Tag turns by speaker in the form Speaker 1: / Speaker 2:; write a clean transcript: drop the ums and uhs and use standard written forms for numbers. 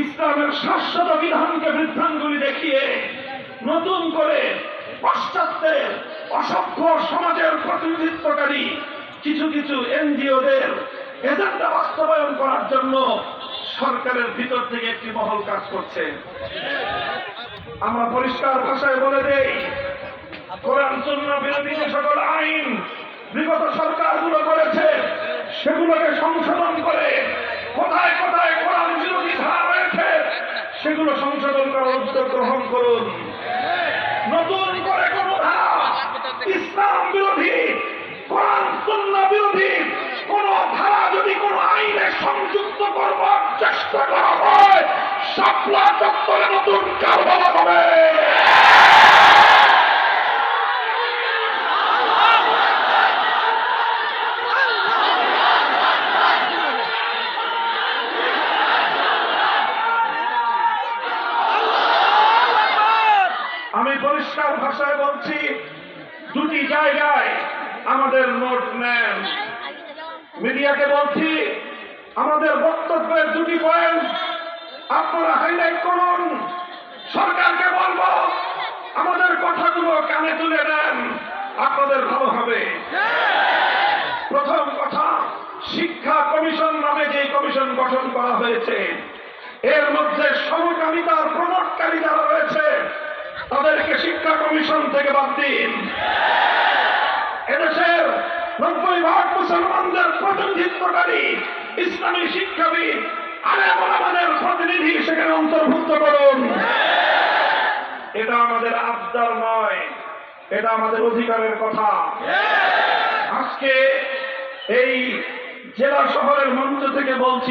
Speaker 1: ইসলামের শাশ্বত বিধানকে বৃদ্ধাঙ্গুলি দেখিয়ে নতুন করে পাশ্চাত্যের অসভ্য সমাজের প্রতিনিধিত্বকারী কিছু কিছু এনজিওদের এজেন্ডা বাস্তবায়ন করার জন্য সরকারের ভিতর থেকে একটি মহল কাজ করছে। আমরা পরিষ্কার ভাষায় বলে দেই, কোরআন সুন্নাহ বিরোধী যে সকল আইন বিগত সরকারগুলো করেছে সেগুলোকে সংশোধন করে কোথায় কোথায় কোরআন বিরোধী ধারা রয়েছে সেগুলো সংশোধন করার উদ্যোগ গ্রহণ করুন। নতুন করে কোন ধারা ইসলাম বিরোধী, কোরআন সুন্নাহ বিরোধী কোন ধারা যদি কোন আইনে সংযুক্ত করবার চেষ্টা করা হয়, শাপলা চত্বরে নতুন কারবালা হবে। আমি পরিষ্কার ভাষায় বলছি, দুটি জায়গায় আমাদের নোট নেন। মিডিয়াকে বলছি, আমাদের বক্তব্যের দুটি পয়েন্ট আপনারা হাইলাইট করুন। সরকারকে বলবো আমাদের কথাগুলো কানে তুলে নেন, আপনাদের ভালো হবে। প্রথম কথা, শিক্ষা কমিশন নামে যে কমিশন গঠন করা হয়েছে এর মধ্যে সমকামিতার প্রমোটকারী যারা রয়েছে তাদেরকে শিক্ষা কমিশন থেকে বাদ দিন। এদেশের 90% মুসলমানদের প্রতিনিধিত্বকারী ইসলামী শিক্ষাবিদ আলেম ওলামাদের প্রতিনিধি সেখানে অন্তর্ভুক্ত করুন। এটা আমাদের আবদার নয়, এটা আমাদের অধিকারের কথা। আজকে এই জেলা শহরের মঞ্চ থেকে বলছি,